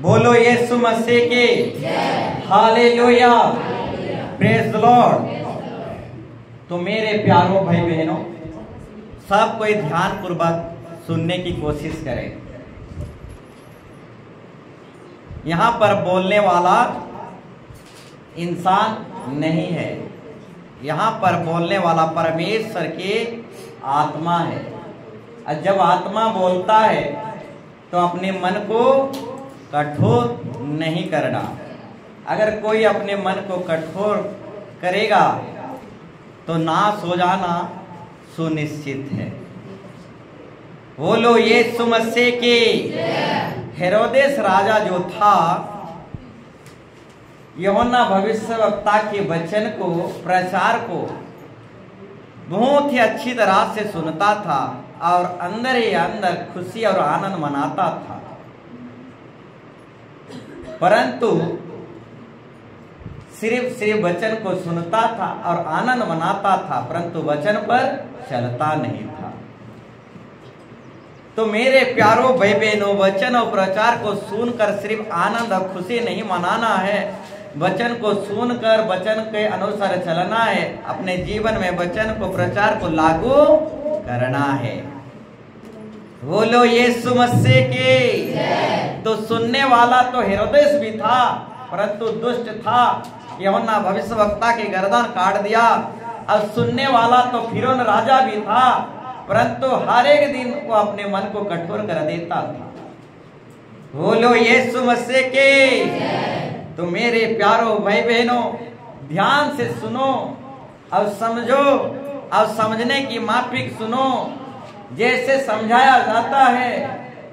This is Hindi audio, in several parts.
बोलो यीशु मसीह की हालेलुया, प्रेज द लॉर्ड। तो मेरे प्यारों भाई बहनों, सब कोई ध्यान पूर्वक सुनने की कोशिश करें। यहां पर बोलने वाला इंसान नहीं है, यहां पर बोलने वाला परमेश्वर की आत्मा है। और जब आत्मा बोलता है तो अपने मन को कठोर नहीं करना। अगर कोई अपने मन को कठोर करेगा तो नाश हो जाना सुनिश्चित है। बोलो यीशु मसीह की। हेरोदेस राजा जो था, यूहन्ना भविष्यवक्ता के वचन को, प्रचार को बहुत ही अच्छी तरह से सुनता था और अंदर ही अंदर खुशी और आनंद मनाता था, परंतु सिर्फ वचन को सुनता था और आनंद मनाता था, परंतु वचन पर चलता नहीं था। तो मेरे प्यारों भाई बहनों, वचन और प्रचार को सुनकर सिर्फ आनंद और खुशी नहीं मनाना है, वचन को सुनकर वचन के अनुसार चलना है। अपने जीवन में वचन को, प्रचार को लागू करना है। बोलो यीशु मसीह की। तो सुनने वाला तो हेरोदेस भी था, परंतु दुष्ट था, यूहन्ना भविष्यवक्ता की गर्दन काट दिया। और सुनने वाला तो फिरौन राजा भी था, परंतु हर एक दिन वो अपने मन को कठोर कर देता था। बोलो यीशु मसीह की। तो मेरे प्यारों भाई बहनों, ध्यान से सुनो और समझो और समझने की माफिक सुनो। जैसे समझाया जाता है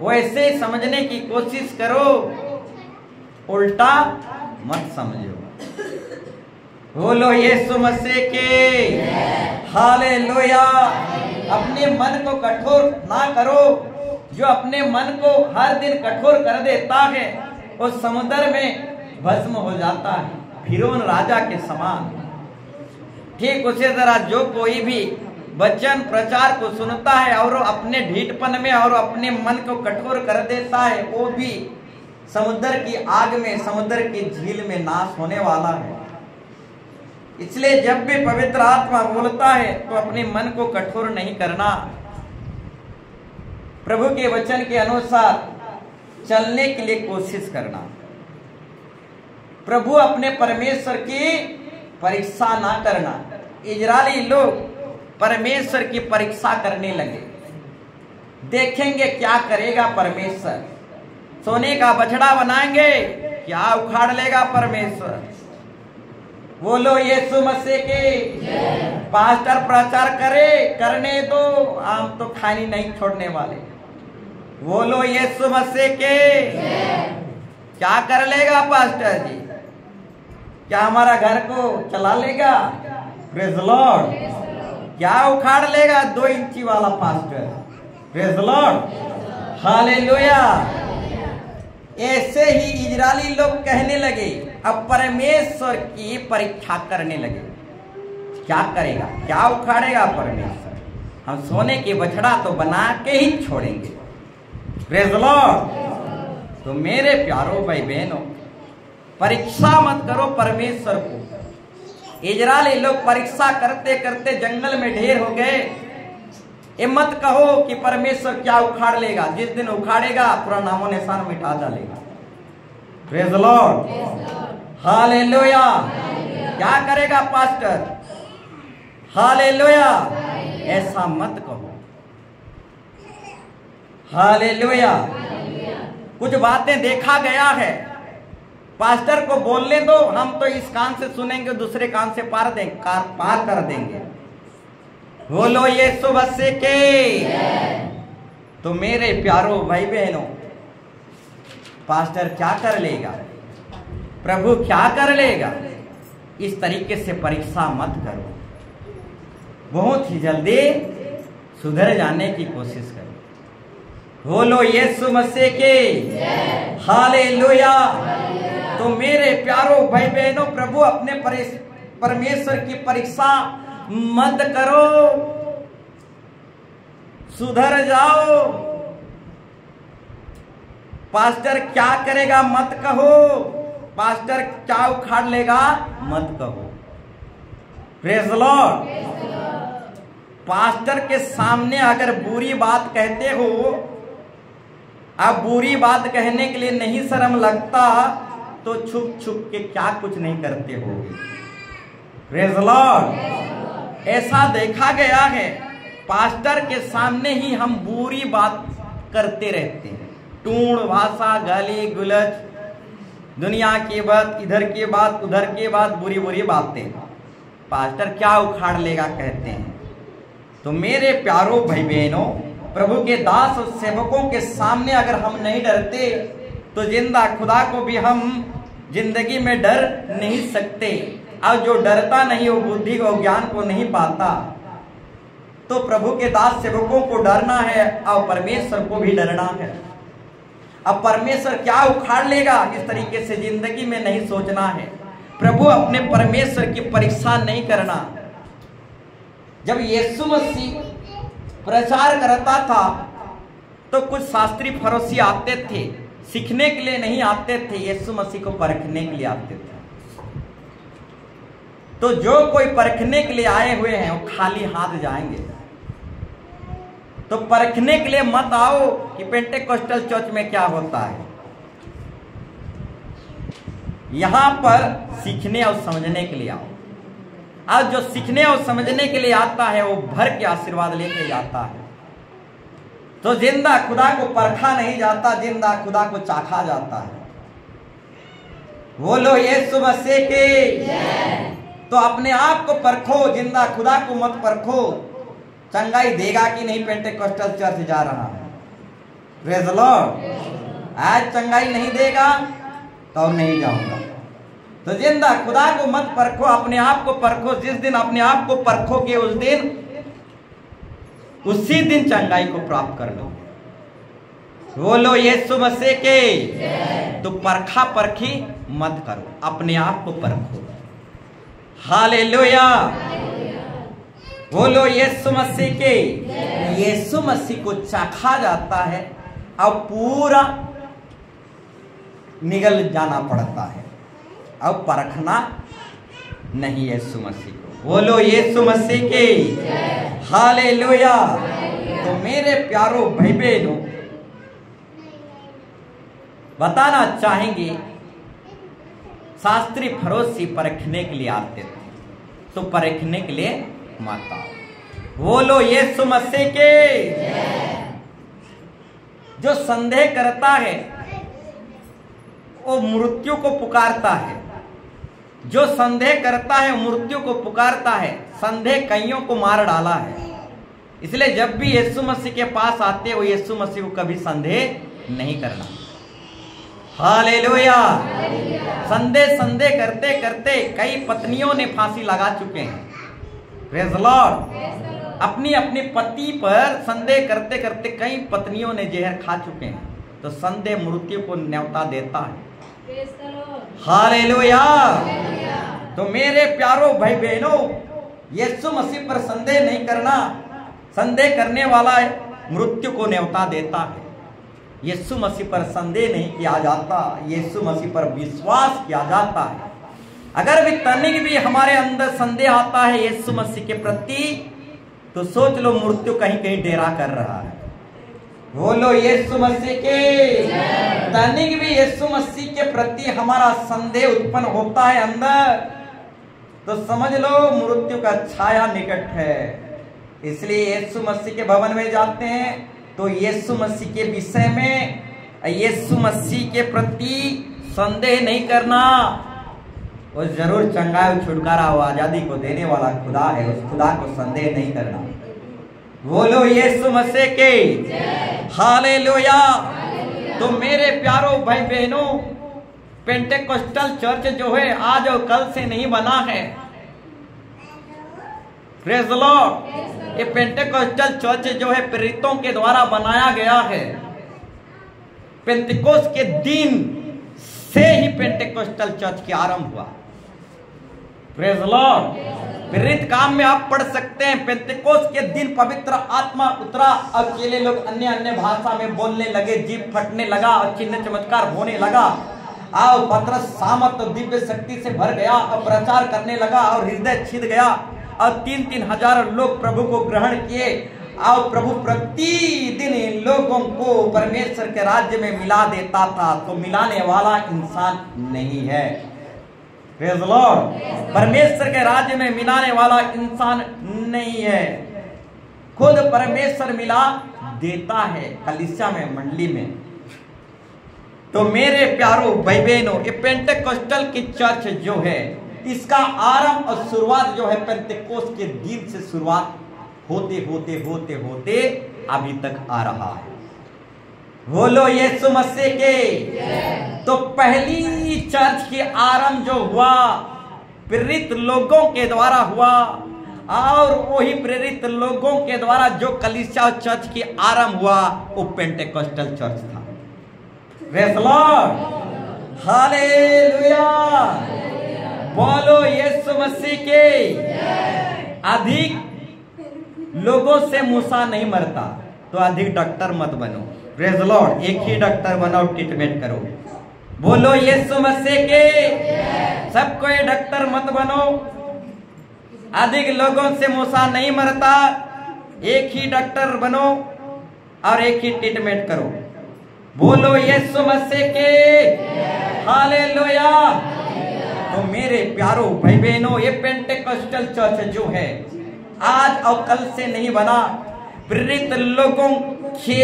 वैसे समझने की कोशिश करो, उल्टा मत समझो। बोलो यीशु मसीह के हालेलुया। अपने मन को कठोर ना करो। जो अपने मन को हर दिन कठोर कर देता है वो समुद्र में भस्म हो जाता है, फिरौन राजा के समान। ठीक उसी तरह जो कोई भी वचन प्रचार को सुनता है और अपने ढीठपन में और अपने मन को कठोर कर देता है, वो भी समुद्र की आग में, समुद्र की झील में नाश होने वाला है। इसलिए जब भी पवित्र आत्मा बोलता है तो अपने मन को कठोर नहीं करना, प्रभु के वचन के अनुसार चलने के लिए कोशिश करना। प्रभु अपने परमेश्वर की परीक्षा ना करना। इजरायली लोग परमेश्वर की परीक्षा करने लगे, देखेंगे क्या करेगा परमेश्वर। सोने का बछड़ा बनाएंगे, क्या उखाड़ लेगा परमेश्वर। बोलो यीशु मसीह के। पास्टर प्रचार करे, करने दो, हम तो खानी नहीं छोड़ने वाले। बोलो यीशु मसीह के। क्या कर लेगा पास्टर जी? क्या हमारा घर को चला लेगा? Praise the Lord. क्या उखाड़ लेगा 2 इंची वाला pastor? Praise the Lord, hallelujah. ऐसे ही इजरायली लोग कहने लगे, अब परमेश्वर की परीक्षा करने लगे। क्या करेगा, क्या उखाड़ेगा परमेश्वर? हम सोने की बछड़ा तो बना के ही छोड़ेंगे। Praise the Lord. तो मेरे प्यारों भाई बहनों, परीक्षा मत करो परमेश्वर को। इजरायली लोग परीक्षा करते करते जंगल में ढेर हो गए। ये मत कहो कि परमेश्वर क्या उखाड़ लेगा। जिस दिन उखाड़ेगा पूरा नामो निशान मिटा डालेगा। Praise the Lord, hallelujah. क्या करेगा पास्टर? हालेलुया। ऐसा मत कहो। हालेलुया। कुछ बातें देखा गया है, पास्टर को बोलने दो, हम तो इस कान से सुनेंगे, दूसरे कान से पार कर देंगे। बोलो यीशु मसीह के। तो मेरे प्यारों भाई बहनों, पास्टर क्या कर लेगा, प्रभु क्या कर लेगा, इस तरीके से परीक्षा मत करो। बहुत ही जल्दी सुधर जाने की कोशिश करो। बोलो यीशु मसीह के हालेलुया। तो मेरे प्यारों भाई बहनों, प्रभु अपने परमेश्वर की परीक्षा मत करो, सुधर जाओ। पास्टर क्या करेगा मत कहो, पास्टर क्या उखाड़ लेगा मत कहो। Praise the Lord. पास्टर के सामने अगर बुरी बात कहते हो, आप बुरी बात कहने के लिए नहीं शर्म लगता, तो छुप छुप के क्या कुछ नहीं करते हो। Praise the Lord. ऐसा देखा गया है, पास्टर के सामने ही हम बुरी बात करते रहते हैं, टूण भाषा, गाली गुलज, दुनिया की बात, इधर की बात, उधर की बात, बुरी बुरी बातें। पास्टर क्या उखाड़ लेगा कहते हैं। तो मेरे प्यारो भाई बहनों, प्रभु के दास और सेवकों के सामने अगर हम नहीं डरते, तो जिंदा खुदा को भी हम जिंदगी में डर नहीं सकते। और जो डरता नहीं, वो बुद्धि और ज्ञान को नहीं पाता। तो प्रभु के दास सेवकों को डरना है और परमेश्वर को भी डरना है। अब परमेश्वर क्या उखाड़ लेगा, इस तरीके से जिंदगी में नहीं सोचना है। प्रभु अपने परमेश्वर की परीक्षा नहीं करना। जब यीशु मसीह प्रचार करता था, तो कुछ शास्त्री फरीसी आते थे, सीखने के लिए नहीं आते थे, यीशु मसीह को परखने के लिए आते थे। तो जो कोई परखने के लिए आए हुए हैं, वो खाली हाथ जाएंगे। तो परखने के लिए मत आओ कि पेंटेकोस्टल चर्च में क्या होता है। यहां पर सीखने और समझने के लिए आओ। आज जो सीखने और समझने के लिए आता है, वो भर के आशीर्वाद लेके जाता है। तो जिंदा खुदा को परखा नहीं जाता, जिंदा खुदा को चाखा जाता है। बोलो यीशु मसीह के। तो अपने आप को परखो, जिंदा खुदा को मत परखो। चंगाई देगा कि नहीं पेंटेकोस्टल चर्च जा रहा है। Praise the Lord. आज चंगाई नहीं देगा तो नहीं जाऊंगा। तो जिंदा खुदा को मत परखो, अपने आप को परखो। जिस दिन अपने आप को परखोगे, उसी दिन चंगाई को प्राप्त कर लो। बोलो यीशु मसीह के। तो परखा परखी मत करो, अपने आप को परखो। हालेलुया। बोलो यीशु मसीह के। यीशु मसीह को चाखा जाता है और पूरा निगल जाना पड़ता है, और परखना नहीं यीशु मसीह को। बोलो यीशु मसीह के। हालेलुया। तो मेरे प्यारो भाई बहनों, बताना चाहेंगे, शास्त्री फरीसी परखने के लिए आते थे, तो परखने के लिए मत आओ। बोलो यीशु मसीह के। जो संदेह करता है, वो मृत्यु को पुकारता है। जो संदेह करता है, मृत्यु को पुकारता है। संदेह कईयों को मार डाला है। इसलिए जब भी यीशु मसीह के पास आते हो, यीशु मसीह को कभी संदेह नहीं करना। हालेलुया। संदेह करते करते कई पत्नियों ने फांसी लगा चुके हैं। Praise the Lord. अपनी अपनी पति पर संदेह करते करते कई पत्नियों ने जहर खा चुके हैं। तो संदेह मृत्यु को न्योता देता है। हालेलुया। तो मेरे प्यारो भाई बहनों, यीशु मसीह पर संदेह नहीं करना। संदेह करने वाला मृत्यु को न्योता देता है। यीशु मसीह पर संदेह नहीं किया जाता, यीशु मसीह पर विश्वास किया जाता है। अगर भी तनिक भी हमारे अंदर संदेह आता है यीशु मसीह के प्रति, तो सोच लो मृत्यु कहीं कहीं डेरा कर रहा है। बोलो यीशु मसीह के। तनिक भी यीशु मसीह के प्रति हमारा संदेह उत्पन्न होता है अंदर, तो समझ लो मृत्यु का छाया निकट है। इसलिए यीशु मसीह के भवन में जाते हैं, तो यीशु मसीह के विषय में, यीशु मसीह के प्रति संदेह नहीं करना। वो जरूर चंगाई, छुटकारा और आजादी को देने वाला खुदा है। उस खुदा को संदेह नहीं करना। बोलो यीशु मसीह के। हालेलुया। तो मेरे प्यारो भाई बहनों, पेंटेकोस्टल चर्च जो है आज और कल से नहीं बना है। Praise the Lord. ये पेंटेकोस्टल चर्च जो है प्रेरितों के द्वारा बनाया गया है। पेंतिकोस्त के दिन से ही पेंटेकोस्टल चर्च की आरंभ हुआ। Praise the Lord. प्रेरित काम में आप पढ़ सकते हैं, पेंतेकोस्त के दिन पवित्र आत्मा उतरा, अकेले लोग अन्य अन्य भाषा में बोलने लगे, जीभ फटने लगा और चिन्ह चमत्कार होने लगा। और पतरस सामर्थ और दिव्य शक्ति से भर गया और प्रचार करने लगा और हृदय छिद गया और 3-3 हजार लोग प्रभु को ग्रहण किए। और प्रभु प्रतिदिन लोगों को परमेश्वर के राज्य में मिला देता था। तो मिलाने वाला इंसान नहीं है। Praise the Lord. परमेश्वर के राज्य में मिलाने वाला इंसान नहीं है, खुद परमेश्वर मिला देता है कलीसिया में, मंडली में। तो मेरे प्यारो भाई बहनों, ये पेंटेकोस्टल की चर्च जो है, इसका आरंभ और शुरुआत जो है पेंतेकोस्त के दिन से शुरुआत होते होते होते होते अभी तक आ रहा है। बोलो यीशु मसीह के। तो पहली चर्च की आरंभ जो हुआ प्रेरित लोगों के द्वारा हुआ, और वही प्रेरित लोगों के द्वारा जो कलीसिया चर्च की आरंभ हुआ वो पेंटेकोस्टल चर्च था। Praise the Lord. हालेलुया। बोलो यीशु मसीह के। अधिक लोगों से मूसा नहीं मरता, तो अधिक डॉक्टर मत बनो। Praise the Lord. एक ही डॉक्टर बनाओ, ट्रीटमेंट करो। बोलो यीशु मसीह के। सबको ये डॉक्टर मत बनो। अधिक लोगों से मूसा नहीं मरता, एक ही डॉक्टर बनो और एक ही ट्रीटमेंट करो। बोलो यीशु मसीह के। हालेलुया। तो मेरे प्यारो भाई बहनों, ये पेंटेकोस्टल चर्च जो है आज और कल से नहीं बना, प्रेरित लोगों के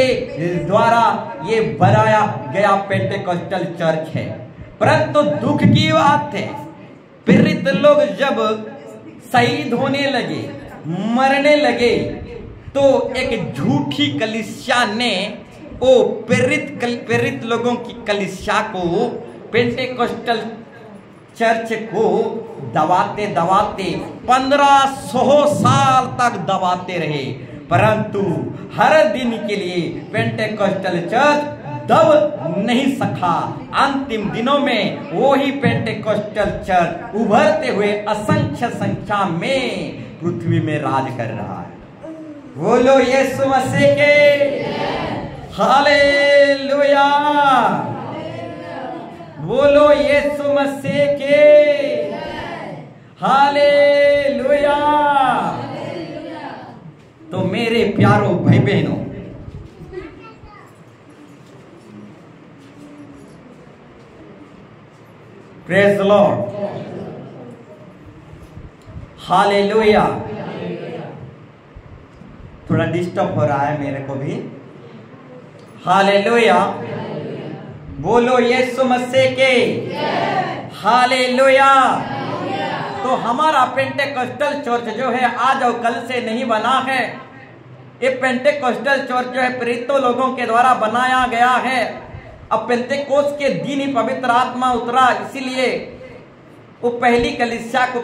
द्वारा ये बनाया गया पेंटेकोस्टल चर्च है। परंतु दुख की बात है, प्रेरित लोग जब शहीद होने लगे, मरने लगे, तो एक झूठी कलीसिया ने वो प्रेरित लोगों की कलीसिया को, पेंटेकोस्टल चर्च को दबाते दबाते 1500 साल तक दबाते रहे। परंतु हर दिन के लिए पेंटेकोस्टल चर्च दब नहीं सका। अंतिम दिनों में वही पेंटेकोस्टल चर्च उभरते हुए असंख्य संख्या में पृथ्वी में राज कर रहा है। बोलो यीशु मसीह के। हालेलुया। बोलो यीशु मसीह के। हालेलुया। तो मेरे प्यारो भाई बहनों, प्रेज़ द लॉर्ड। हालेलुया। थोड़ा डिस्टर्ब हो रहा है मेरे को भी। हालेलुया। बोलो यीशु मसीह के। हालेलुया। तो हमारा पेंटेकोस्टल चर्च जो है आज और कल से नहीं बना है। ये पेंटेकोस्टल चर्च जो है प्रेरितों लोगों के द्वारा बनाया गया है। अब पेंतेकोस्त के दिन ही पवित्र आत्मा उतरा, इसीलिए वो पहली कलीसिया को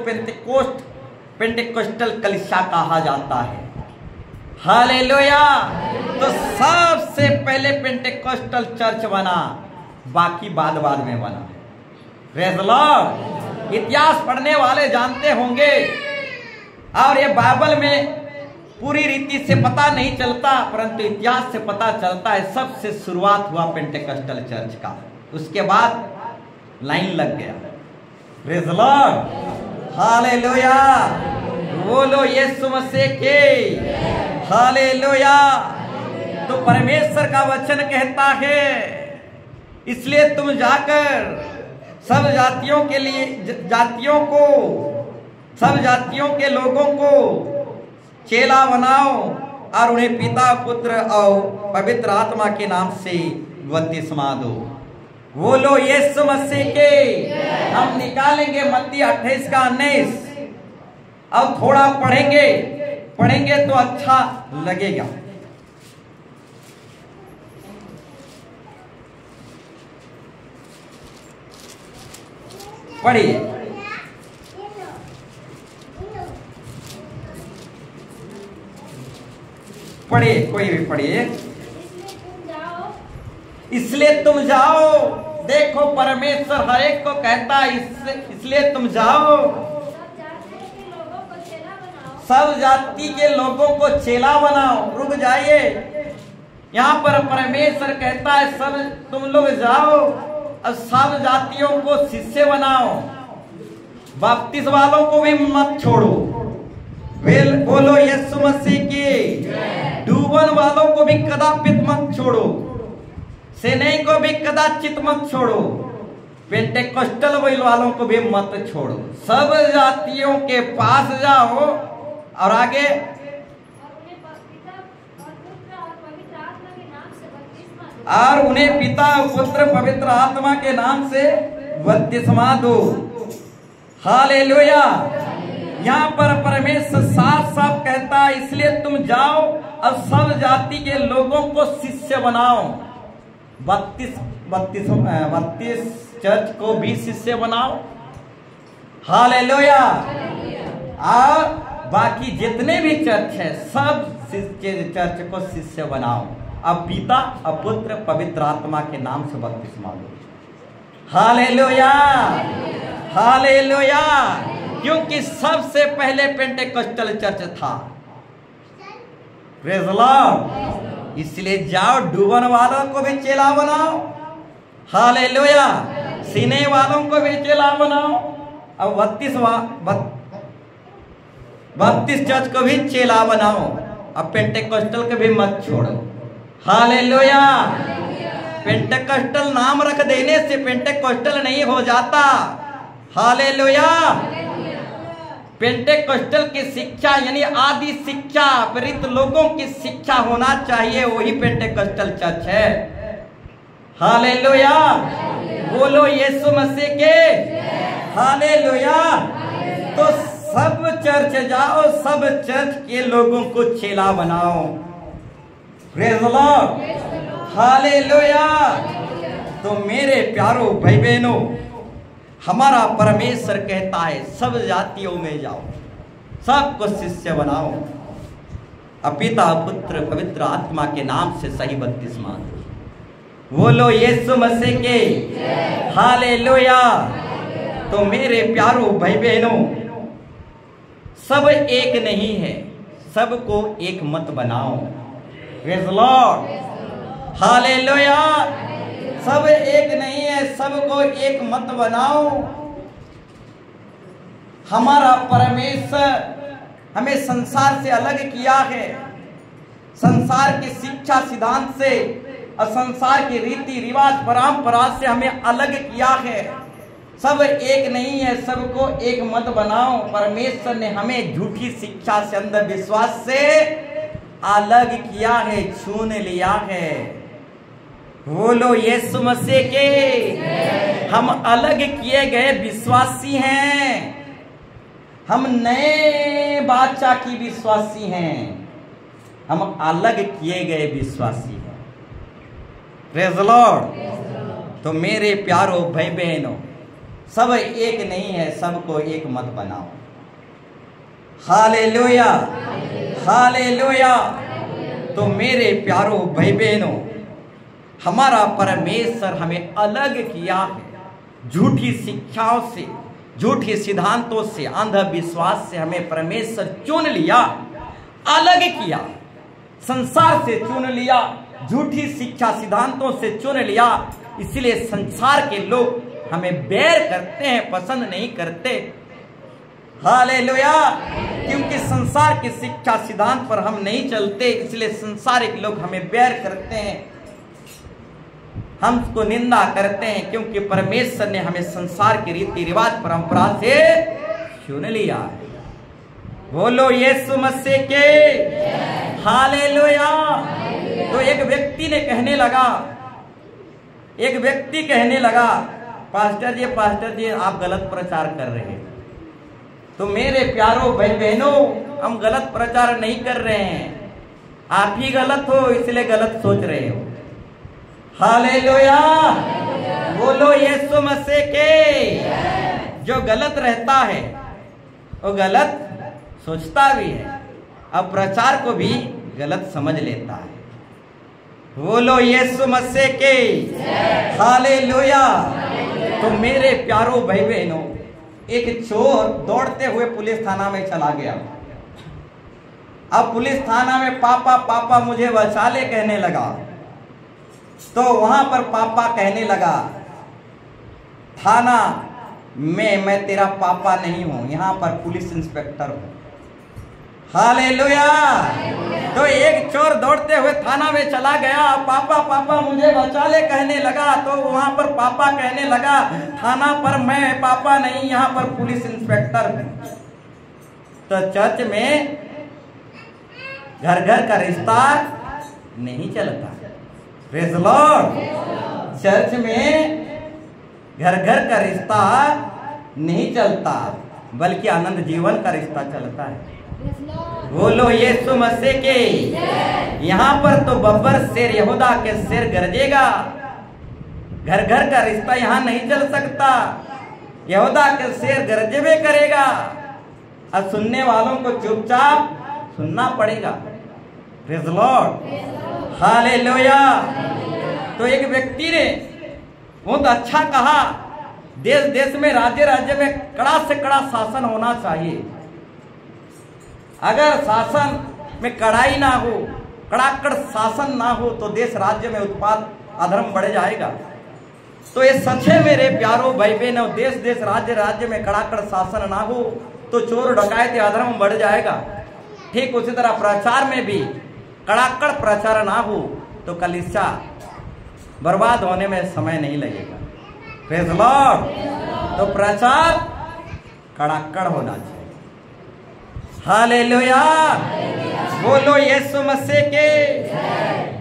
पेंटेकोस्टल कलीसिया कहा जाता है। हालेलुया। तो सबसे पहले पेंटेकोस्टल चर्च बना, बाकी बाद में बना। Praise the Lord. इतिहास पढ़ने वाले जानते होंगे, और ये बाइबल में पूरी रीति से पता नहीं चलता, परंतु इतिहास से पता चलता है सबसे शुरुआत हुआ पेंटेकोस्टल चर्च का, उसके बाद लाइन लग गया। Praise the Lord. हालेलुया। बोलो यीशु मसीह के। हालेलुया। तो परमेश्वर का वचन कहता है, इसलिए तुम जाकर सब जातियों के लिए, सब जातियों के लोगों को चेला बनाओ और उन्हें पिता, पुत्र और पवित्र आत्मा के नाम से बपतिस्मा दो। बोलो यीशु मसीह के। हम निकालेंगे मत्ती 28 का 19। अब थोड़ा पढ़ेंगे तो अच्छा लगेगा। पढ़िए। पढ़िए, कोई भी पढ़िए। इसलिए तुम जाओ। देखो परमेश्वर हर एक को कहता है, इसलिए तुम जाओ सब जाति के लोगों को चेला बनाओ। रुक जाइए, यहाँ पर परमेश्वर कहता है सब तुम लोग जाओ और सब जातियों को शिष्य बनाओ। बपतिस्मा वालों को भी मत छोड़ो। बोलो यीशु मसीह की। डूबन वालों को भी कदापित मत छोड़ो। सेने को भी कदाचित मत छोड़ो। पेंटेकोस्टल वालों को भी मत छोड़ो। सब जातियों के पास जाओ और आगे और उन्हें पिता पुत्र पवित्र आत्मा के नाम से बपतिस्मा दो। हालेलुया। यहाँ पर परमेश्वर साफ साफ कहता है इसलिए तुम जाओ और सब जाति के लोगों को शिष्य बनाओ। 32 चर्च को भी शिष्य बनाओ। हालेलुया। और बाकी जितने भी चर्च है सब चर्च को शिष्य बनाओ। अब पिता और पुत्र पवित्र आत्मा के नाम से बपतिस्मा दो। Hallelujah, hallelujah. क्योंकि सबसे पहले पेंटेकोस्टल चर्च था। Praise the Lord. इसलिए जाओ डूबन वालों को भी चेला बनाओ। हालेलुया। सीने वालों को भी चेला बनाओ। और 32 चर्च को भी चेला बनाओ। अब पेंटेकोस्टल को भी मत छोड़ो। हालेलुया। पेंटेकोस्टल नाम रख देने से पेंटेकोस्टल नहीं हो जाता। हालेलुया। पेंटेकोस्टल की शिक्षा यानी आदि शिक्षा प्रेरित लोगों की शिक्षा होना चाहिए, वही पेंटेकोस्टल चर्च है। हालेलुया। बोलो यीशु मसीह के। हालेलुया। तो सब चर्च जाओ, सब चर्च के लोगों को चेला बनाओ। Praise the Lord. हालेलुया। तो मेरे प्यारो भाई बहनों, हमारा परमेश्वर कहता है सब जातियों में जाओ, सबको शिष्य बनाओ। पिता पुत्र पवित्र आत्मा के नाम से सही बपतिस्मा दो। बोलो यीशु मसीह के। हालेलुया। तो मेरे प्यारो भाई बहनों, सब एक नहीं है, सबको एक मत बनाओ। Praise the Lord. हालेलुया। सब एक नहीं है, सबको एक मत बनाओ। हमारा परमेश्वर हमें संसार से अलग किया है। संसार की शिक्षा सिद्धांत से और संसार के रीति रिवाज परंपरा से हमें अलग किया है। सब एक नहीं है, सबको एक मत बनाओ। परमेश्वर ने हमें झूठी शिक्षा से, अंधविश्वास से अलग किया है, चुन लिया है। बोलो यीशु मसीह के। हम अलग किए गए विश्वासी हैं। हम नए बादशाह की विश्वासी हैं। हम अलग किए गए विश्वासी हैं। Praise the Lord. तो मेरे प्यारो भाई बहनों, सब एक नहीं है, सबको एक मत बनाओ। Hallelujah, hallelujah. तो मेरे प्यारो भाई बहनों, हमारा परमेश्वर हमें अलग किया है। झूठी शिक्षाओं से, झूठी सिद्धांतों से, अंधविश्वास से हमें परमेश्वर चुन लिया, अलग किया। संसार से चुन लिया, झूठी शिक्षा सिद्धांतों से चुन लिया। इसलिए संसार के लोग हमें बैर करते हैं, पसंद नहीं करते। हालेलुया। क्योंकि संसार की शिक्षा सिद्धांत पर हम नहीं चलते, इसलिए संसारिक लोग हमें बैर करते हैं, हमको निंदा करते हैं। क्योंकि परमेश्वर ने हमें संसार के रीति रिवाज परंपरा से चुन लिया। बोलो यीशु मसीह के। हालेलुया। तो एक व्यक्ति ने कहने लगा, एक व्यक्ति कहने लगा, पास्टर जी आप गलत प्रचार कर रहे हैं। तो मेरे प्यारो भाई बहनों, हम गलत प्रचार नहीं कर रहे हैं, आप ही गलत हो, इसलिए गलत सोच रहे हो। हालेलुया। बोलो यीशु मसीह के। जो गलत रहता है वो गलत सोचता भी है, अब प्रचार को भी गलत समझ लेता है। बोलो यीशु मसीह के। हालेलुया। तो मेरे प्यारो भाई बहनों, एक चोर दौड़ते हुए पुलिस थाना में चला गया। अब पुलिस थाना में पापा पापा मुझे बचा ले कहने लगा, तो वहां पर पापा कहने लगा, थाना में मैं तेरा पापा नहीं हूं, यहां पर पुलिस इंस्पेक्टर हूं। हालेलुया। तो एक चोर दौड़ते हुए थाना में चला गया, पापा पापा मुझे बचा ले कहने लगा, तो वहां पर पापा कहने लगा, थाना पर मैं पापा नहीं, यहां पर पुलिस इंस्पेक्टर हूं। तो चर्च में घर घर का रिश्ता नहीं चलता। Praise the Lord. चर्च में घर घर का रिश्ता नहीं चलता, बल्कि आनंद जीवन का रिश्ता चलता है। बोलो यीशु मसीह के। यहाँ पर तो बब्बर शेर यहूदा के शेर गरजेगा। घर घर का रिश्ता यहाँ नहीं चल सकता। यहूदा के शेर गरजेबे करेगा और सुनने वालों को चुपचाप सुनना पड़ेगा। Praise the Lord. हालेलुया। तो एक व्यक्ति ने बहुत अच्छा कहा, देश देश में राज्य राज्य में कड़ा से कड़ा शासन होना चाहिए। अगर शासन में कड़ाई ना हो, कड़ाकड़ शासन ना हो, तो देश राज्य में उत्पाद अधर्म बढ़ जाएगा। तो ये सच है मेरे प्यारों भाई बहनों, देश देश राज्य राज्य में कड़ाकड़ शासन ना हो तो चोर डकैत अधर्म बढ़ जाएगा। ठीक उसी तरह प्रचार में भी कड़ाकड़ प्रचार ना हो तो कलीसिया बर्बाद होने में समय नहीं लगेगा। Praise the Lord. तो प्रचार कड़ाकड़ होना चाहिए। हालेलुया। बोलो यीशु मसीह के।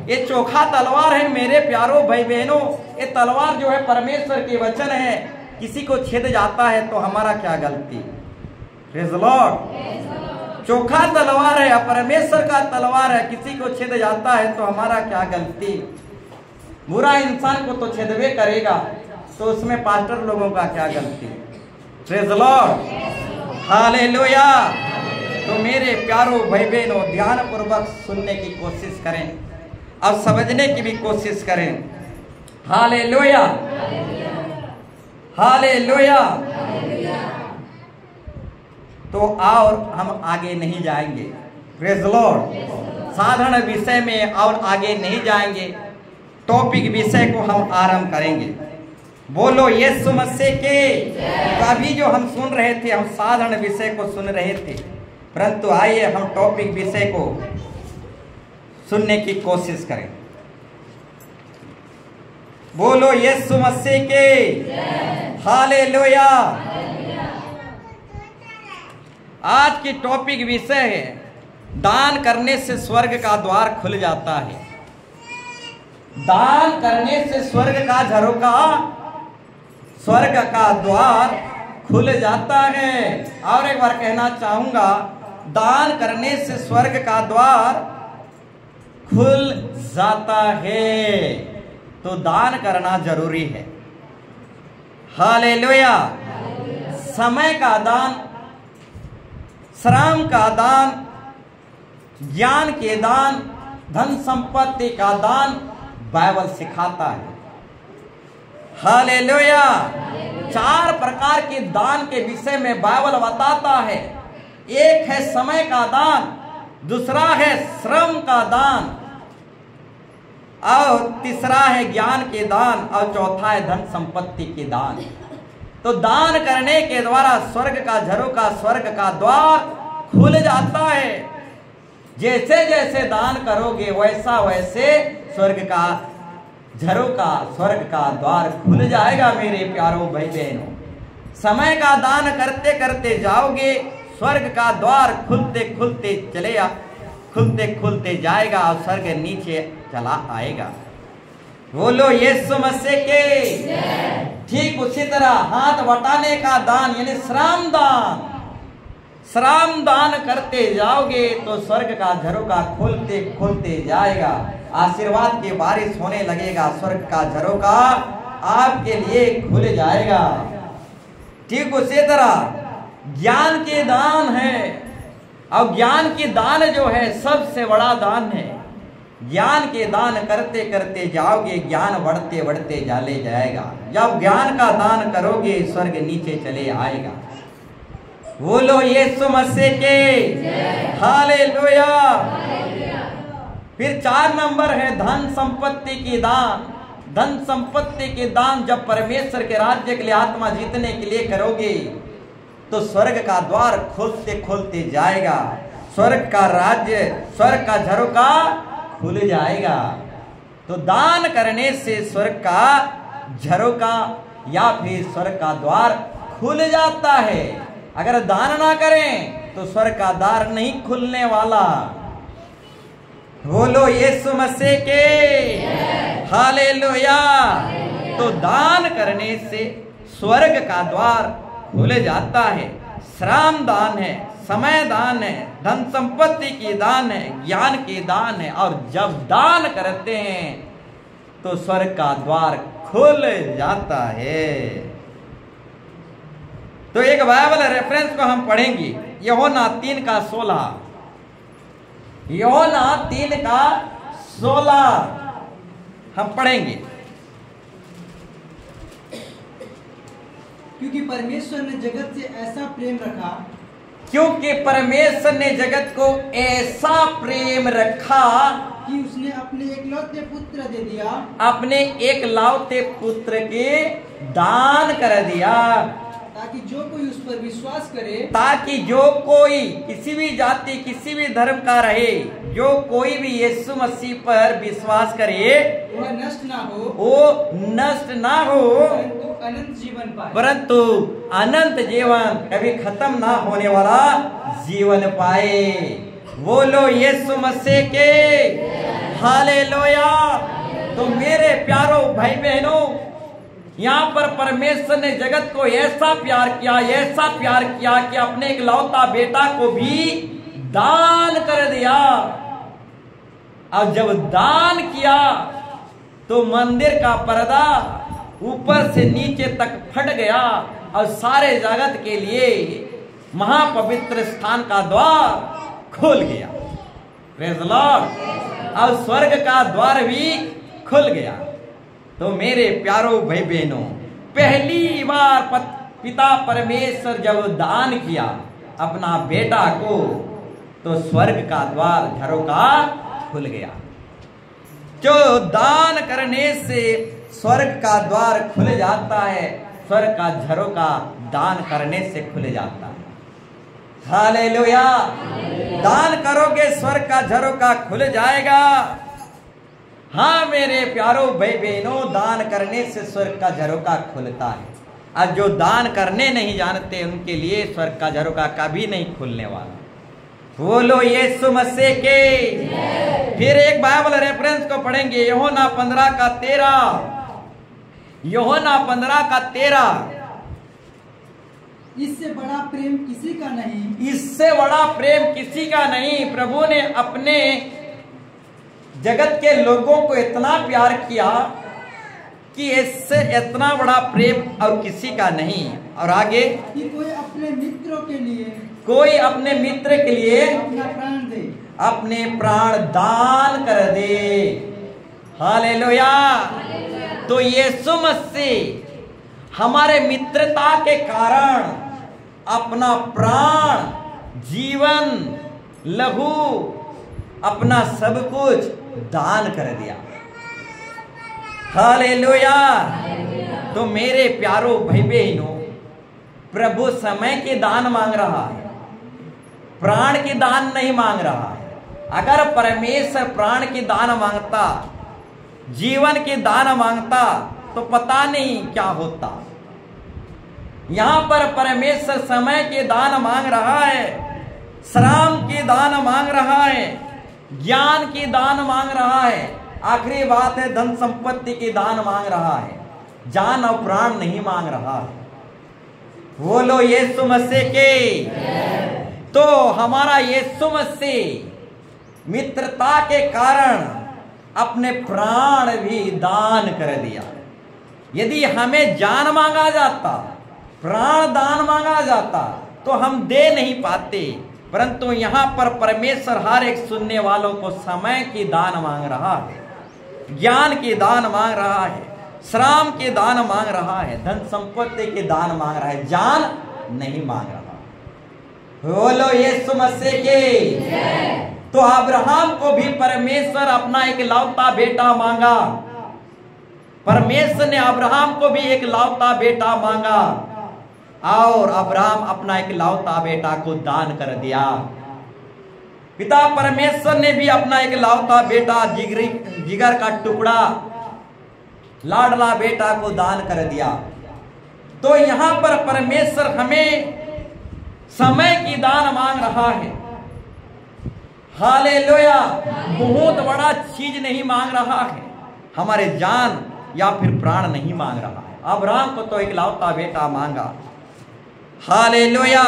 ये चोखा तलवार है मेरे प्यारों भाई बहनों। ये तलवार जो है परमेश्वर के वचन है। किसी को छेद जाता है तो हमारा क्या गलती। Praise the Lord. चोखा तलवार है, परमेश्वर का तलवार है। किसी को छेद जाता है तो हमारा क्या गलती। बुरा इंसान को तो छेदवे करेगा, तो उसमें पास्टर लोगों का क्या गलती। Praise the Lord. हालेलुया। तो मेरे प्यारों भाई बहनों, ध्यान पूर्वक सुनने की कोशिश करें और समझने की भी कोशिश करें। हालेलुया। हालेलुया। तो और हम आगे नहीं जाएंगे। Praise the Lord. साधारण विषय में और आगे नहीं जाएंगे, टॉपिक विषय को हम आरंभ करेंगे। बोलो यीशु मसीह के। तो अभी जो हम सुन रहे थे, हम साधारण विषय को सुन रहे थे, परंतु आइए हम टॉपिक विषय को सुनने की कोशिश करें। बोलो यीशु मसीह के। हालेलुया। आज की टॉपिक विषय है, दान करने से स्वर्ग का द्वार खुल जाता है। दान करने से स्वर्ग का झरोका, स्वर्ग का द्वार खुल जाता है। और एक बार कहना चाहूंगा, दान करने से स्वर्ग का द्वार खुल जाता है। तो दान करना जरूरी है। हालेलुया। समय का दान, श्रम का दान, ज्ञान के दान, धन संपत्ति का दान बाइबल सिखाता है। हालेलुया। 4 प्रकार के दान के विषय में बाइबल बताता है। एक है समय का दान, दूसरा है श्रम का दान, और तीसरा है ज्ञान के दान, और चौथा है धन संपत्ति के दान। तो दान करने के द्वारा स्वर्ग का झरोका, स्वर्ग का द्वार खुल जाता है। जैसे जैसे दान करोगे वैसा वैसे स्वर्ग का झरोका, स्वर्ग का द्वार खुल जाएगा। मेरे प्यारों भाई बहनों, समय का दान करते करते जाओगे, स्वर्ग का द्वार खुलते खुलते खुलते खुलते जाएगा और स्वर्ग नीचे चला आएगा। बोलो यीशु मसीह के। ठीक उसी तरह हाथ बटाने का दान यानी श्रम दान, श्रम दान करते जाओगे तो स्वर्ग का झरोका खुलते खुलते जाएगा। आशीर्वाद की बारिश होने लगेगा, स्वर्ग का झरोका आपके लिए खुल जाएगा। ठीक उसी तरह ज्ञान के दान है, और ज्ञान के दान जो है सबसे बड़ा दान है। ज्ञान के दान करते करते जाओगे, ज्ञान बढ़ते बढ़ते चले जाएगा। जब ज्ञान का दान करोगे स्वर्ग नीचे चले आएगा। बोलो यीशु मसीह के हालेलुया। फिर 4 नंबर है धन संपत्ति की दान। धन संपत्ति के दान जब परमेश्वर के राज्य के लिए आत्मा जीतने के लिए करोगे तो स्वर्ग का द्वार खोलते खोलते जाएगा, स्वर्ग का राज्य, स्वर्ग का झरोका खुल जाएगा। तो दान करने से स्वर्ग का झरोका या फिर स्वर्ग का द्वार खुल जाता है। अगर दान ना करें तो स्वर्ग का द्वार नहीं खुलने वाला। बोलो यीशु मसीह के हालेलुया। तो दान करने से स्वर्ग का द्वार खुल जाता है। श्रम दान है, समय दान है, धन संपत्ति की दान है, ज्ञान की दान है। और जब दान करते हैं तो स्वर्ग का द्वार खुल जाता है। तो एक बाइबल रेफरेंस को हम पढ़ेंगे, यूहन्ना 3:16। यूहन्ना 3:16 हम पढ़ेंगे। क्योंकि परमेश्वर ने जगत से ऐसा प्रेम रखा, क्योंकि परमेश्वर ने जगत को ऐसा प्रेम रखा कि उसने अपने एकलौते पुत्र दे दिया, अपने एकलौते पुत्र के दान कर दिया, ताकि जो कोई उस पर विश्वास करे, ताकि जो कोई किसी भी जाति किसी भी धर्म का रहे, जो कोई भी यीशु मसीह पर विश्वास करे वह नष्ट ना हो, वो नष्ट ना हो, परंतु अनंत जीवन पाए। परंतु अनंत जीवन, कभी खत्म ना होने वाला जीवन पाए। बोलो यीशु मसीह के हालेलुया। तो मेरे प्यारो भाई बहनों, यहाँ पर परमेश्वर ने जगत को ऐसा प्यार किया, ऐसा प्यार किया कि अपने इकलौता बेटा को भी दान कर दिया। और जब दान किया तो मंदिर का पर्दा ऊपर से नीचे तक फट गया और सारे जगत के लिए महापवित्र स्थान का द्वार खुल गया। Praise the Lord. और स्वर्ग का द्वार भी खुल गया। तो मेरे प्यारो भाई बहनों, पहली बार पिता परमेश्वर जब दान किया अपना बेटा को तो स्वर्ग का द्वार झरोका खुल गया। जो दान करने से स्वर्ग का द्वार खुल जाता है, स्वर्ग का झरोका दान करने से खुल जाता है। हालेलुया। दान करोगे स्वर्ग का झरोका खुल जाएगा। हाँ मेरे प्यारो भाई बहनों, दान करने से स्वर्ग का झरोका खुलता है। और जो दान करने नहीं जानते उनके लिए स्वर्ग का झरोका कभी नहीं खुलने वाला। बोलो यीशु मसीह के। फिर एक बाइबल रेफरेंस को पढ़ेंगे, यूहन्ना 15:13। यूहन्ना 15:13। इससे बड़ा प्रेम किसी का नहीं, इससे बड़ा प्रेम किसी का नहीं। प्रभु ने अपने जगत के लोगों को इतना प्यार किया कि इससे इतना बड़ा प्रेम और किसी का नहीं। और आगे कि कोई अपने मित्रों के लिए, कोई अपने मित्र के लिए अपना प्राण दे, अपने प्राण दान कर दे। हालेलुया। तो यीशु मसीह हमारे मित्रता के कारण अपना प्राण, जीवन, लहू, अपना सब कुछ दान कर दिया। हालेलुया। तो मेरे प्यारो भाई बहनों, प्रभु समय के दान मांग रहा है, प्राण की दान नहीं मांग रहा है। अगर परमेश्वर प्राण की दान मांगता, जीवन की दान मांगता तो पता नहीं क्या होता। यहां पर परमेश्वर समय के दान मांग रहा है, श्रम की दान मांग रहा है, ज्ञान की दान मांग रहा है। आखिरी बात है धन संपत्ति की दान मांग रहा है, जान और प्राण नहीं मांग रहा है। बोलो यीशु मसीह के। तो हमारा यीशु मसीह मित्रता के कारण अपने प्राण भी दान कर दिया। यदि हमें जान मांगा जाता, प्राण दान मांगा जाता तो हम दे नहीं पाते, परंतु यहाँ पर परमेश्वर हर एक सुनने वालों को समय की दान मांग रहा है, ज्ञान की दान मांग रहा है, श्रम के दान मांग रहा है, धन संपत्ति के दान मांग रहा है, जान नहीं मांग रहा। बोलो यीशु मसीह की। तो अब्राहम को भी परमेश्वर अपना एक लौता बेटा मांगा। परमेश्वर ने अब्राहम को भी एक लौता बेटा मांगा और अब्राहम अपना एक लौता बेटा को दान कर दिया। पिता परमेश्वर ने भी अपना एक लौता बेटा, जिगर का टुकड़ा, लाडला बेटा को दान कर दिया। तो यहां पर परमेश्वर हमें समय की दान मांग रहा है। हालेलुया। बहुत बड़ा चीज नहीं मांग रहा है, हमारे जान या फिर प्राण नहीं मांग रहा है। अब्राहम को तो एक लौता बेटा मांगा, हालेलुया,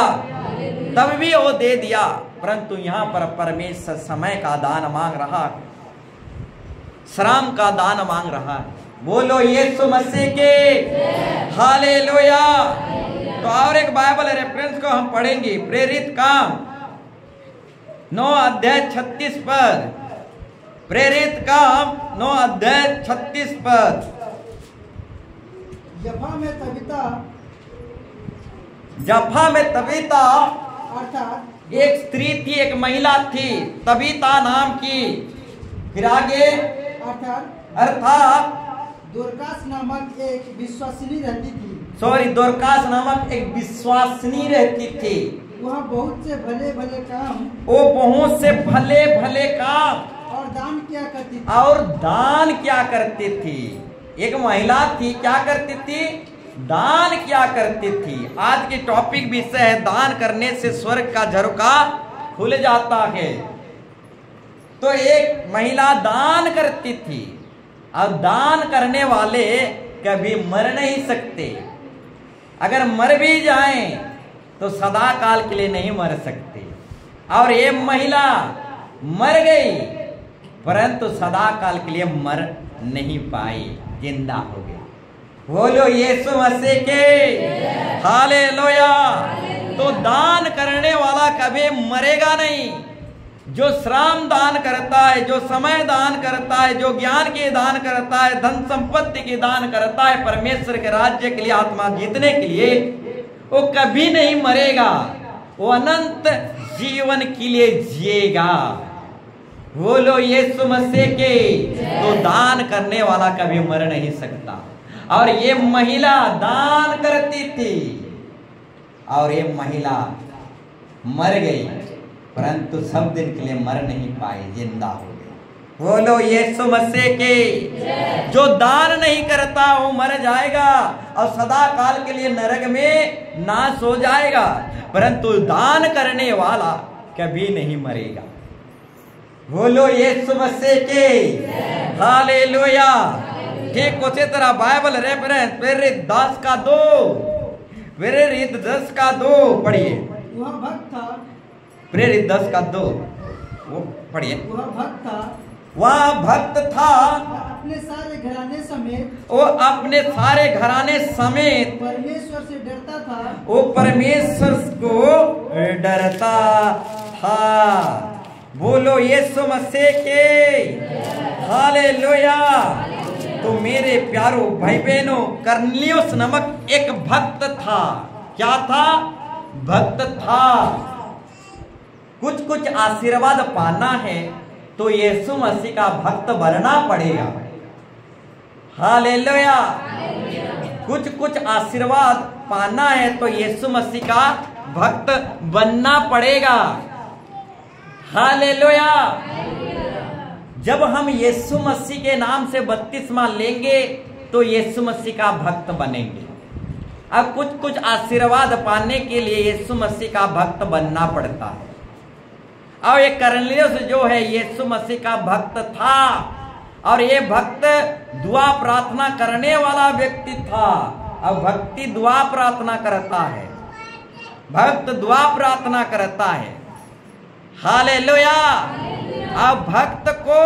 तब भी वो दे दिया। परंतु यहां पर परमेश्वर समय का दान मांग रहा है, श्रम का दान मांग रहा है। बोलो यीशु मसीह के, हालेलुया। तो और एक बाइबल रेफरेंस को हम पढ़ेंगे, प्रेरित काम 9 अध्याय 36 पद। प्रेरित काम 9 अध्याय 36 पद। जफा में तबीता अर्थात एक स्त्री थी, एक महिला थी, तबीता नाम की। फिर आगे अर्थात दोरकास नामक एक विश्वासिनी रहती थी। दोरकास नामक एक विश्वासिनी रहती थी। वह बहुत से भले भले काम, वो बहुत से भले भले काम और दान क्या करती थी। एक महिला थी, क्या करती थी? दान क्या करती थी। आज की टॉपिक विषय है, दान करने से स्वर्ग का झरोका खुल जाता है। तो एक महिला दान करती थी, और दान करने वाले कभी मर नहीं सकते। अगर मर भी जाएं तो सदा काल के लिए नहीं मर सकते। और ये महिला मर गई, परंतु सदा काल के लिए मर नहीं पाई, जिंदा हो गई। बोलो यीशु मसीह के, हालेलुया। तो दान करने वाला कभी मरेगा नहीं। जो श्रम दान करता है, जो समय दान करता है, जो ज्ञान के दान करता है, धन संपत्ति के दान करता है, परमेश्वर के राज्य के लिए, आत्मा जीतने के लिए, वो कभी नहीं मरेगा, वो अनंत जीवन के लिए जिएगा। बोलो यीशु मसीह के। तो दान करने वाला कभी मर नहीं सकता। और ये महिला दान करती थी, और ये महिला मर गई, परंतु सब दिन के लिए मर नहीं पाई, जिंदा हो गई। बोलो यीशु मसीह के। जो दान नहीं करता वो मर जाएगा और सदा काल के लिए नरक में नाश हो जाएगा, परंतु दान करने वाला कभी नहीं मरेगा। बोलो यीशु मसीह के, हालेलुया। ठीक उसी तरह बाइबल रेफरेंस प्रेरित 10 का 2, प्रेरित 10 का 2 पढ़िए। वह भक्त था, प्रेरित 10 का 2 वो पढ़िए। वह भक्त था, अपने सारे घराने समेत, वो अपने सारे घराने समेत परमेश्वर से डरता था, वो परमेश्वर को डरता था। बोलो यीशु मसीह के, हालेलुया। तो मेरे प्यारो भाई बहनों, कर्नेलियुस नामक एक भक्त था। क्या था? भक्त था। कुछ आशीर्वाद पाना है तो यीशु मसीह का भक्त बनना पड़ेगा। हालेलुया। कुछ आशीर्वाद पाना है तो यीशु मसीह का भक्त बनना पड़ेगा। हालेलुया। जब हम यीशु मसीह के नाम से बपतिस्मा लेंगे तो यीशु मसीह का भक्त बनेंगे। अब कुछ आशीर्वाद पाने के लिए यीशु मसीह का भक्त बनना पड़ता है। और ये कर्नेलियुस जो है यीशु मसीह का भक्त था, और ये भक्त दुआ प्रार्थना करने वाला व्यक्ति था। अब भक्ति दुआ प्रार्थना करता है, भक्त दुआ प्रार्थना करता है। हालेलुया। अब भक्त को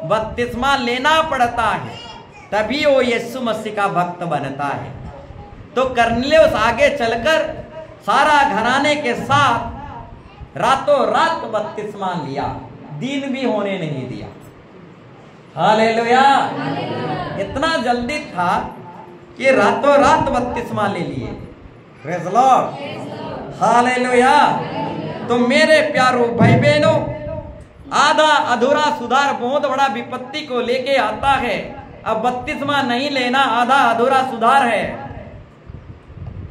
बपतिस्मा लेना पड़ता है, तभी वो यीशु मसीह का भक्त बनता है। तो कर्नेलियुस आगे चलकर सारा घराने के साथ रातों रात बपतिस्मा लिया, दिन भी होने नहीं दिया। हालेलुया। इतना जल्दी था कि रातों रात बपतिस्मा ले लिए। Praise the Lord. हालेलुया। तो मेरे प्यारो भाई बहनों, आधा अधूरा सुधार बहुत बड़ा विपत्ति को लेके आता है। अब बपतिस्मा नहीं लेना आधा अधूरा सुधार है।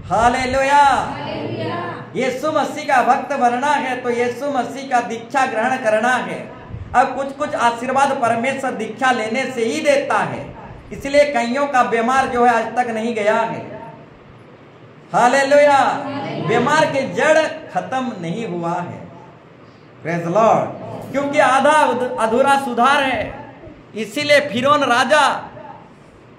हालेलुया। यीशु मसीह का भक्त बनना है तो यीशु मसीह का दीक्षा ग्रहण करना है। अब कुछ कुछ आशीर्वाद परमेश्वर दीक्षा लेने से ही देता है, इसलिए कईयों का बीमार जो है आज तक नहीं गया है। हालेलुया। बीमार के जड़ खत्म नहीं हुआ है। Praise Lord. क्योंकि आधा अधूरा सुधार है, इसीलिए फिरौन राजा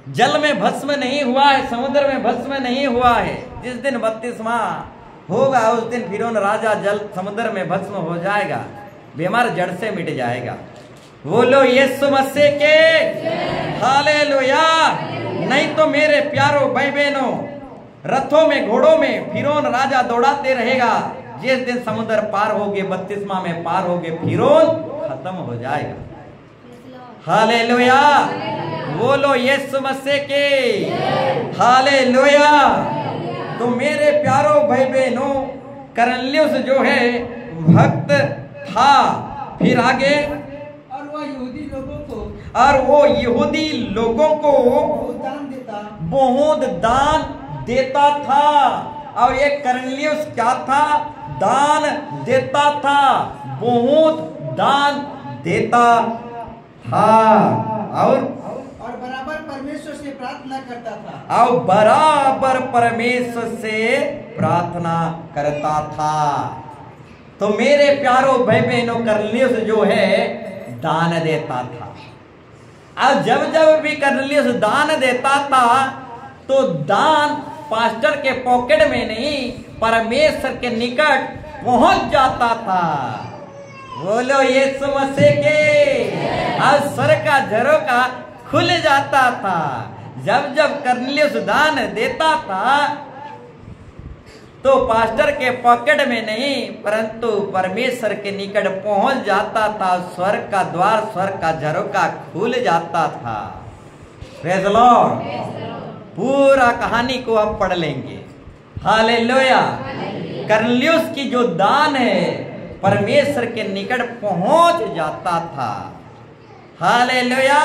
जल में भस्म नहीं हुआ है, समुद्र में भस्म नहीं हुआ है। जिस दिन बपतिस्मा होगा उस दिन फिरौन राजा जल समुद्र में भस्म हो जाएगा, बीमार जड़ से मिट जाएगा। बोलो यीशु मसीह के हालेलुया। नहीं तो मेरे प्यारो भाई बहनों, रथों में घोड़ों में फिरौन राजा दौड़ाते रहेगा। जिस दिन समुद्र पार होगे, बपतिस्मा में पार होगे, फिरौन खत्म हो जाएगा। हालेलुया। बोलो यीशु मसीह के हालेलुया। तो मेरे प्यारो भाई बहनों, करनेलियुस जो है भक्त था। फिर आगे, और वो यहूदी लोगों को बहुत दान देता था। और ये करनेलियुस क्या था? दान देता था, बहुत दान देता था। और बराबर परमेश्वर से प्रार्थना करता था। और बराबर परमेश्वर से प्रार्थना करता था। तो मेरे प्यारो भाई बहनों, करनेलियुस जो है दान देता था। और जब जब भी करनेलियुस दान देता था तो दान पास्टर के पॉकेट में नहीं, परमेश्वर के निकट पहुंच जाता था। बोलो यीशु मसीह के। और स्वर का झरोका खुल जाता था। जब जब करनेलियुस दान देता था तो पास्टर के पॉकेट में नहीं, परंतु परमेश्वर के निकट पहुंच जाता था। स्वर्ग का द्वार, स्वर्ग का झरोका खुल जाता था। Praise Lord. पूरा कहानी को आप पढ़ लेंगे। हालेलुया। करनेलियुस की जो दान है परमेश्वर के निकट पहुंच जाता था। हालेलुया।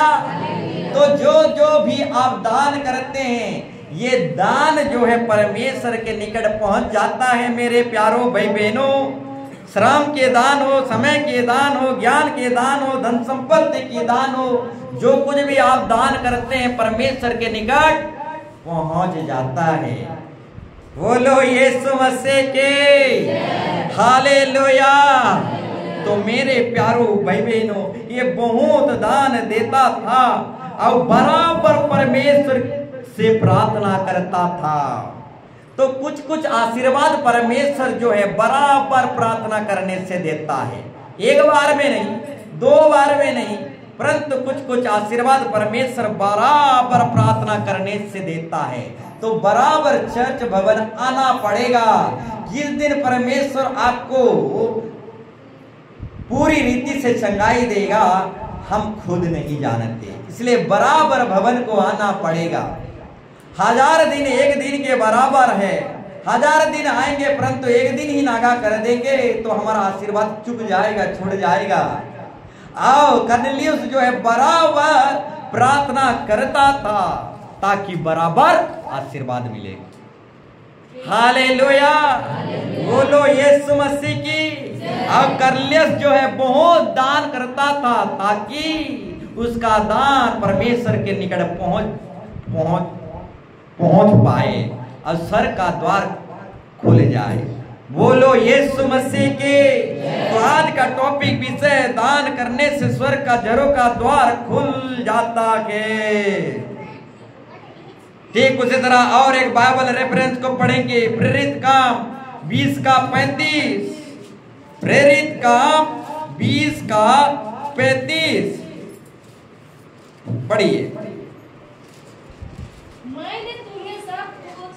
तो जो जो भी आप दान करते हैं, ये दान जो है परमेश्वर के निकट पहुंच जाता है। मेरे प्यारो भाई बहनों, श्रम के दान हो, समय के दान हो, ज्ञान के दान हो, धन संपत्ति के दान हो, जो कुछ भी आप दान करते हैं परमेश्वर के निकट पहुंच जाता है। बोलो यीशु मसीह के हालेलुया। तो मेरे प्यारो भाई बहनों, ये बहुत दान देता था और बराबर परमेश्वर से प्रार्थना करता था। तो कुछ कुछ आशीर्वाद परमेश्वर जो है बराबर प्रार्थना करने से देता है। एक बार में नहीं, दो बार में नहीं, परंतु कुछ कुछ आशीर्वाद परमेश्वर बराबर प्रार्थना करने से देता है। तो बराबर चर्च भवन आना पड़ेगा। जिस दिन परमेश्वर आपको पूरी रीति से चंगाई देगा, हम खुद नहीं जानते, इसलिए बराबर भवन को आना पड़ेगा। 1000 दिन एक दिन के बराबर है। 1000 दिन आएंगे परंतु एक दिन ही नागा कर देंगे तो हमारा आशीर्वाद चुक जाएगा, छूट जाएगा। आओ, करनेलियुस जो है बराबर प्रार्थना करता था ताकि बराबर आशीर्वाद मिलेगा। हालेलुया। बोलो यीशु मसीह की। अब करनेलियुस जो है बहुत दान करता था ताकि उसका दान परमेश्वर के निकट पहुंच पाए और स्वर का द्वार खुल जाए। बोलो यीशु मसीह के। तो आज का टॉपिक विषय दान करने से स्वर्ग का झरोका द्वार खुल जाता है। ठीक उसी तरह और एक बाइबल रेफरेंस को पढ़ेंगे, प्रेरित काम 20:35। प्रेरित काम 20:35 पढ़िए। मैंने तुम्हें सब कुछ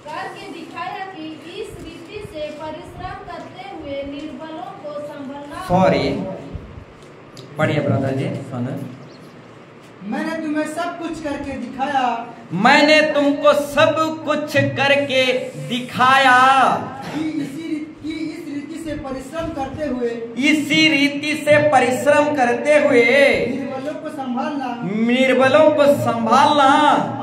करके दिखाया कि इस रीति से परिश्रम करते हुए निर्बलों को संभलना। सॉरी, पढ़िए ब्रदर जी, सुनो। मैंने तुम्हें सब कुछ करके दिखाया। मैंने तुमको सब कुछ करके दिखाया कि से परिश्रम करते हुए इसी रीति से परिश्रम करते हुए निर्बलों को संभालना निर्बलों को संभालना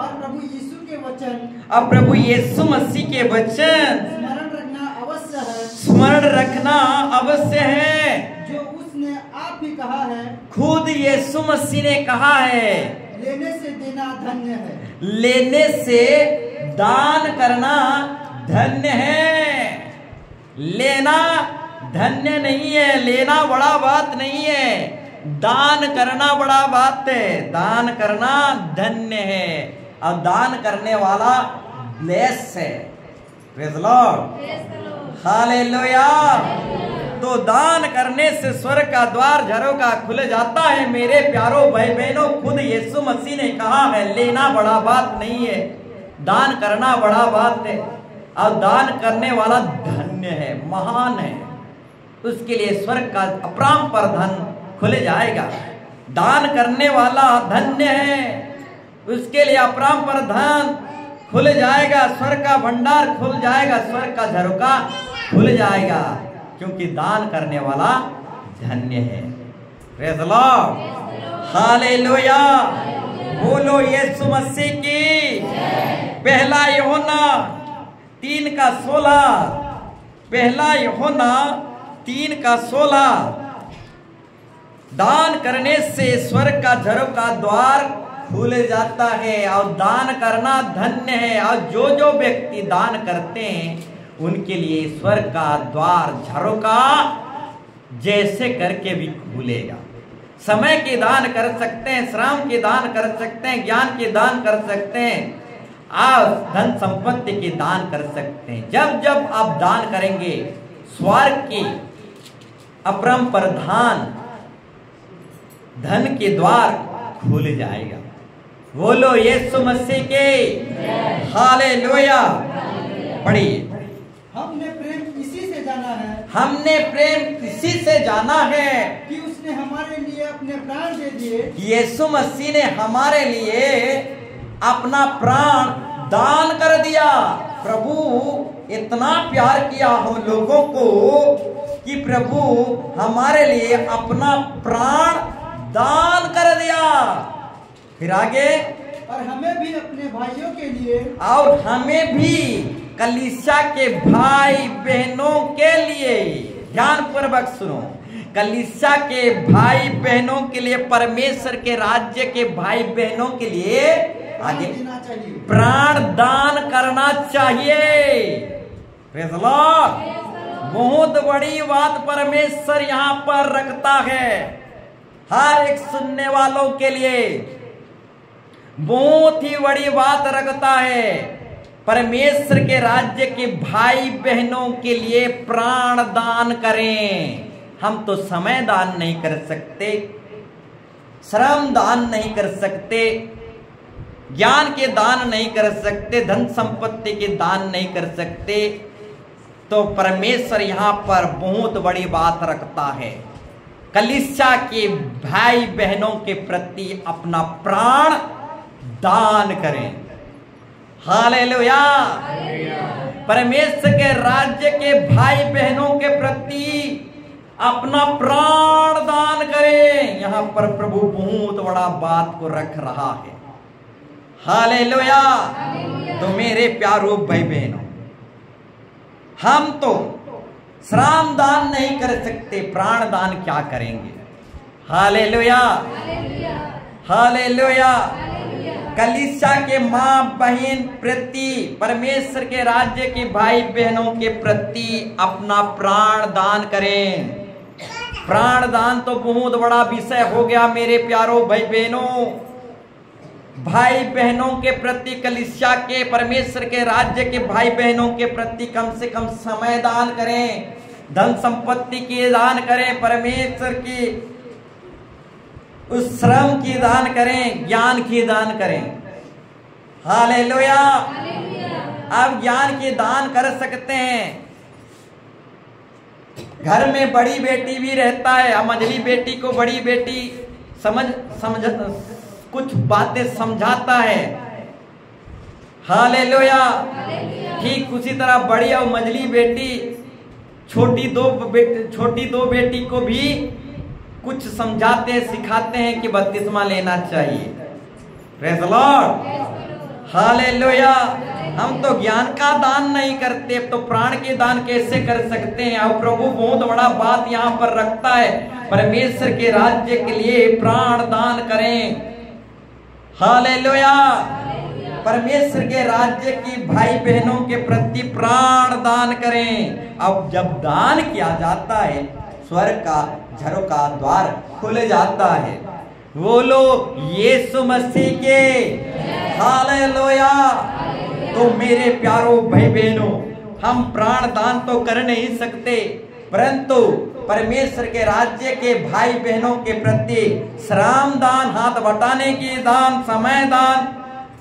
और प्रभु यीशु के वचन अब प्रभु यीशु मसीह के वचन स्मरण रखना अवश्य है, स्मरण रखना अवश्य है, जो उसने आप ही कहा है, खुद यीशु मसीह ने कहा है, लेने से देना धन्य है। लेने से दान करना धन्य है। लेना धन्य नहीं है, लेना बड़ा बात नहीं है, दान करना बड़ा बात है। दान करना धन्य है और दान करने वाला ब्लेस है। Praise Lord, hallelujah. तो दान करने से स्वर्ग का द्वार झरोका खुल जाता है। मेरे प्यारो भाई बहनों, खुद यीशु मसीह ने कहा है, लेना बड़ा बात नहीं है, दान करना बड़ा बात है। और दान करने वाला धन्य है, महान है, उसके लिए स्वर्ग का अपरांपर धन खुल जाएगा। दान करने वाला धन्य है, उसके लिए अपरांपर धन खुल जाएगा, स्वर्ग का भंडार खुल जाएगा, स्वर्ग का झरोका खुल जाएगा, क्योंकि दान करने वाला धन्य है। Praise the Lord, hallelujah. बोलो यीशु मसीह की। पहला यूहन्ना 3:16, पहला यूहन्ना 3:16, दान करने से स्वर्ग का झरोका द्वार खुल जाता है और दान करना धन्य है। और जो जो व्यक्ति दान करते हैं उनके लिए स्वर्ग का द्वार झरोका जैसे करके भी खुलेगा। समय के दान कर सकते हैं, श्रम के दान कर सकते हैं, ज्ञान के दान कर सकते हैं, आप धन संपत्ति के दान कर सकते हैं। जब जब आप दान करेंगे स्वर्ग की अपरंपर धन के द्वार खुल जाएगा। बोलो यीशु मसीह के हालेलुया। पढ़िए, हमने प्रेम इसी से जाना है, हमने प्रेम इसी से जाना है कि उसने हमारे लिए अपने प्राण दे दिए। यीशु मसीह ने हमारे लिए अपना प्राण दान कर दिया। प्रभु इतना प्यार किया हम लोगों को कि प्रभु हमारे लिए अपना प्राण दान कर दिया। फिर आगे, और हमें भी अपने भाइयों के लिए, और हमें भी कलीसिया के भाई बहनों के लिए, ध्यान पूर्वक सुनो, कलीसिया के भाई बहनों के लिए, परमेश्वर के राज्य के भाई बहनों के लिए आगे देना चाहिए, प्राण दान करना चाहिए। Praise the Lord. बहुत बड़ी बात परमेश्वर यहाँ पर रखता है हर एक सुनने वालों के लिए, बहुत ही बड़ी बात रखता है। परमेश्वर के राज्य के भाई बहनों के लिए प्राण दान करें। हम तो समय दान नहीं कर सकते, श्रम दान नहीं कर सकते, ज्ञान के दान नहीं कर सकते, धन संपत्ति के दान नहीं कर सकते। तो परमेश्वर यहाँ पर बहुत बड़ी बात रखता है, कलीसिया के भाई बहनों के प्रति अपना प्राण दान करें। हालेलुया। परमेश्वर के राज्य के भाई बहनों के प्रति अपना प्राण दान करें। यहाँ पर प्रभु बहुत बड़ा बात को रख रहा है। हालेलुया। तो मेरे प्यारो भाई बहनों, हम तो श्रम दान नहीं कर सकते, प्राण दान क्या करेंगे। Hallelujah, hallelujah. कलीसिया के माँ बहन प्रति, परमेश्वर के राज्य के भाई बहनों के प्रति अपना प्राण दान करें। प्राण दान तो बहुत बड़ा विषय हो गया मेरे प्यारो भाई बहनों। भाई बहनों के प्रति, कलीसिया के, परमेश्वर के राज्य के भाई बहनों के प्रति कम से कम समय दान करें, धन संपत्ति की दान करें, परमेश्वर की उस श्रम की दान करें, ज्ञान की दान करें। हालेलुया। अब ज्ञान की दान कर सकते हैं। घर में बड़ी बेटी भी रहता है, मझली बेटी को बड़ी बेटी समझ कुछ बातें समझाता है। हालेलुया। ठीक उसी तरह बड़ी और मझली बेटी छोटी दो बेटी को भी कुछ समझाते सिखाते हैं कि बपतिस्मा लेना चाहिए। Praise the Lord, hallelujah. हम तो ज्ञान का दान नहीं करते, तो प्राण के दान कैसे कर सकते हैं? और प्रभु बहुत बड़ा बात यहाँ पर रखता है, परमेश्वर के राज्य के लिए प्राण दान करें। हालेलुया। परमेश्वर के राज्य की भाई बहनों के प्रति प्राण दान करें। अब जब दान किया जाता है, स्वर्ग का झरों का द्वार खुल जाता है। बोलो यीशु मसीह के हालेलुया। तो मेरे प्यारो भाई बहनों, हम प्राण दान तो कर नहीं सकते, परंतु परमेश्वर के राज्य के भाई बहनों के प्रति श्रम दान, हाथ बटाने के दान, समय दान,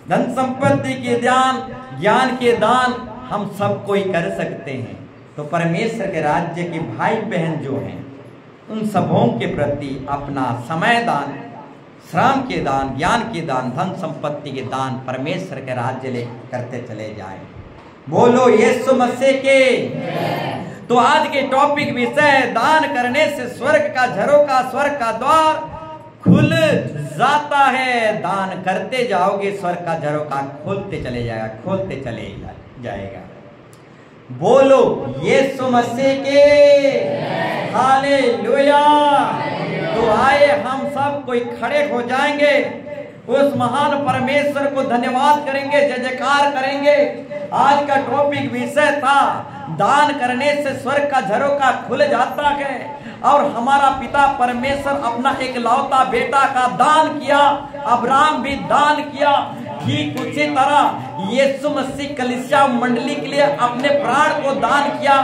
धन संपत्ति के दान, ज्ञान के दान हम सब कोई कर सकते हैं। तो परमेश्वर के राज्य के भाई बहन जो हैं, उन सबों के प्रति अपना समय दान, श्रम के दान, ज्ञान के दान, धन संपत्ति के दान परमेश्वर के राज्य ले करते चले जाएं। बोलो यीशु मसीह के। तो आज के टॉपिक विषय है, दान करने से स्वर्ग का झरोका, स्वर्ग का द्वार खुल जाता है। दान करते जाओगे, स्वर्ग का झरोका खोलते चले जाएगा, खोलते चले जाएगा। बोलो यीशु मसीह के हालेलुया। तो आए हम सब कोई खड़े हो जाएंगे, उस महान परमेश्वर को धन्यवाद करेंगे, जय जयकार करेंगे। आज का टॉपिक विषय था, दान करने से स्वर्ग का झरोका खुल जाता है। और हमारा पिता परमेश्वर अपना एक लौता बेटा का दान किया, अब्राहम भी दान किया। ठीक उसी तरह यीशु मसीह कलीसिया मंडली के लिए अपने प्राण को दान किया।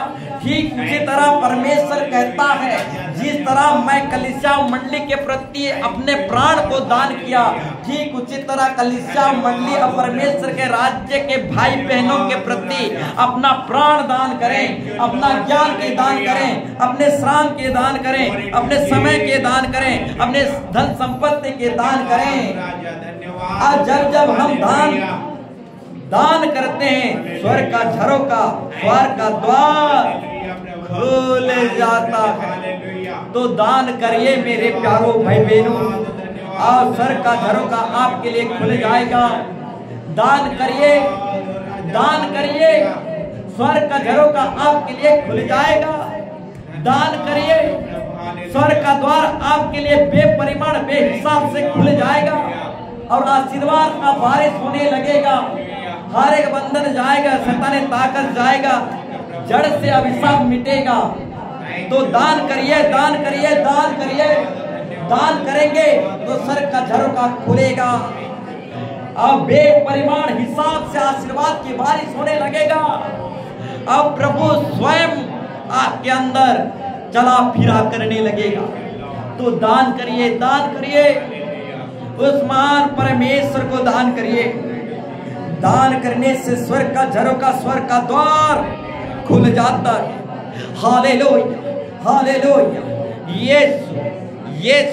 ठीक उसी तरह परमेश्वर कहता है, जिस तरह मैं कलीसिया मंडली के प्रति अपने प्राण को दान किया, ठीक उसी तरह कलीसिया मंडली और परमेश्वर के राज्य के भाई बहनों के प्रति अपना प्राण दान करें, अपना ज्ञान के दान करें, अपने श्रम के दान करें, अपने समय के दान करें, अपने धन संपत्ति के दान करें। आज जब हम दान करते हैं, स्वर्ग का झरोका, स्वर्ग का द्वार खुल जाता है। तो दान करिए मेरे प्यारो भाई बहनों, और स्वर्ग का झरोका आपके लिए खुल जाएगा। दान करिए, दान करिए, स्वर्ग का झरोका आपके लिए खुल जाएगा। दान करिए, स्वर्ग का द्वार आपके लिए बेपरिमाण बेहिसाब से खुल जाएगा और आशीर्वाद का बारिश होने लगेगा। हर एक बंधन जाएगा, शैतानी ताकत जाएगा, जड़ से अभिशाप मिटेगा। तो दान करिए, दान करिए, दान करिए। दान करेंगे तो स्वर्ग का झरोका खुलेगा और बेपरिमाण हिसाब से आशीर्वाद की बारिश होने लगेगा। अब प्रभु स्वयं आपके अंदर चला फिरा करने लगेगा। तो दान करिए, दान करिए, उस महान परमेश्वर को दान करिए। दान करने से स्वर्ग का झरोका, स्वर्ग का द्वार खुल जाता है। Hallelujah, hallelujah. यीशु